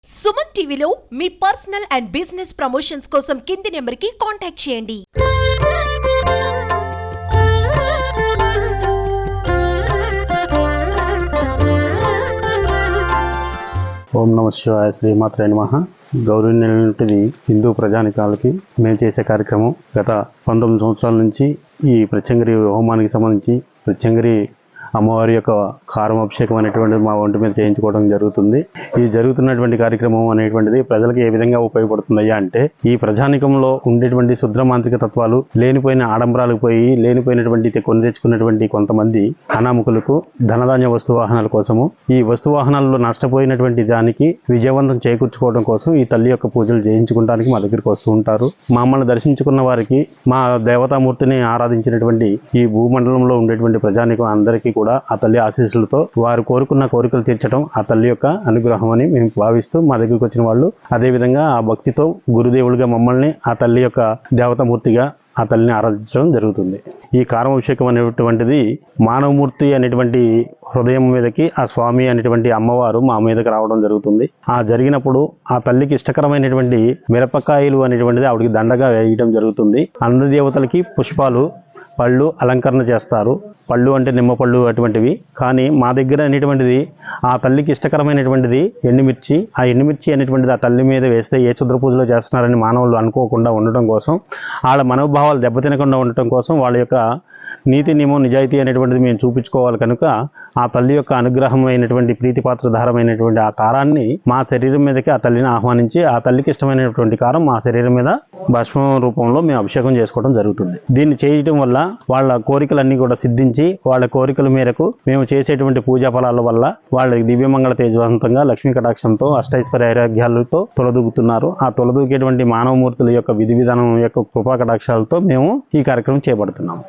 సుమన్ టీవీలో మీ personal and business promotions కోసం కింది నెంబర్కి కాంటాక్ట్ చేయండి. ఓం నమః శివాయ. శ్రీమాత్రే నమః. గౌరవనీయులైనటువంటి హిందూ ప్రజానికాలకి మేము చేసే కార్యక్రమం గత 19 సంవత్సరాల నుంచి ఈ ప్రత్యంగిరి హోమానికి సంబంధించి ప్రత్యంగిరి అమ్మవారి యొక్క కారం అభిషేకం అనేటువంటిది మా ఒంటి మీద చేయించుకోవడం జరుగుతుంది. ఈ జరుగుతున్నటువంటి కార్యక్రమం అనేటువంటిది ప్రజలకు ఏ విధంగా ఉపయోగపడుతుందయ్యా అంటే, ఈ ప్రజానికంలో ఉండేటువంటి శుద్రమాంత్రిక తత్వాలు, లేనిపోయిన ఆడంబరాలకు పోయి లేనిపోయినటువంటి కొని తెచ్చుకున్నటువంటి కొంతమంది అనామకులకు ధనధాన్య వస్తువాహనాల కోసము, ఈ వస్తువాహనాల్లో నష్టపోయినటువంటి దానికి విజయవంతం చేకూర్చుకోవడం కోసం ఈ తల్లి యొక్క పూజలు చేయించుకోవడానికి మా దగ్గరికి వస్తూ ఉంటారు. మమ్మల్ని దర్శించుకున్న వారికి, మా దేవతామూర్తిని ఆరాధించినటువంటి ఈ భూమండలంలో ఉండేటువంటి ప్రజానికం అందరికీ కూడా ఆ తల్లి ఆశీస్సులతో వారు కోరుకున్న కోరికలు తీర్చడం ఆ తల్లి యొక్క అనుగ్రహం అని మేము భావిస్తూ మా దగ్గరికి వచ్చిన వాళ్ళు అదేవిధంగా ఆ భక్తితో గురుదేవులుగా మమ్మల్ని ఆ తల్లి యొక్క దేవతామూర్తిగా ఆ తల్లిని ఆరాధించడం జరుగుతుంది. ఈ కారమాభిషేకం అనేటువంటిది మానవమూర్తి అనేటువంటి హృదయం మీదకి ఆ స్వామి అనేటువంటి అమ్మవారు మా మీదకి రావడం జరుగుతుంది. ఆ జరిగినప్పుడు ఆ తల్లికి ఇష్టకరమైనటువంటి మిరపకాయలు అనేటువంటిది ఆవిడకి దండగా వేయడం జరుగుతుంది. అన్ని దేవతలకి పుష్పాలు, పళ్ళు అలంకరణ చేస్తారు. పళ్ళు అంటే నిమ్మపళ్ళు అటువంటివి. కానీ మా దగ్గర అనేటువంటిది ఆ తల్లికి ఇష్టకరమైనటువంటిది ఎండుమిర్చి. ఆ ఎండుమిర్చి అనేటువంటిది ఆ తల్లి మీద వేస్తే ఏ క్షుద్ర పూజలో చేస్తున్నారని మానవులు అనుకోకుండా ఉండటం కోసం, వాళ్ళ మనోభావాలు దెబ్బతినకుండా ఉండటం కోసం, వాళ్ళ యొక్క నీతి నియమం నిజాయితీ అనేటువంటిది మేము చూపించుకోవాలి కనుక ఆ తల్లి యొక్క అనుగ్రహమైనటువంటి ప్రీతిపాత్రధారమైనటువంటి ఆ కారాన్ని మా శరీరం మీదకి ఆ తల్లిని ఆహ్వానించి ఆ తల్లికి ఇష్టమైనటువంటి కారం మా శరీరం మీద భస్మం రూపంలో మేము అభిషేకం చేసుకోవడం జరుగుతుంది. దీన్ని చేయటం వల్ల వాళ్ళ కోరికలన్నీ కూడా సిద్ధించి వాళ్ళ కోరికల మేరకు మేము చేసేటువంటి పూజా ఫలాల వల్ల వాళ్ళ దివ్యమంగళ తేజవంతంగా లక్ష్మీ కటాక్షంతో అష్టైశ్వర్య ఐరాగ్యాలతో తొలదూగుతున్నారు. ఆ తొలదూగేటువంటి మానవమూర్తుల యొక్క విధి విధానం యొక్క కృపా కటాక్షాలతో మేము ఈ కార్యక్రమం చేపడుతున్నాము.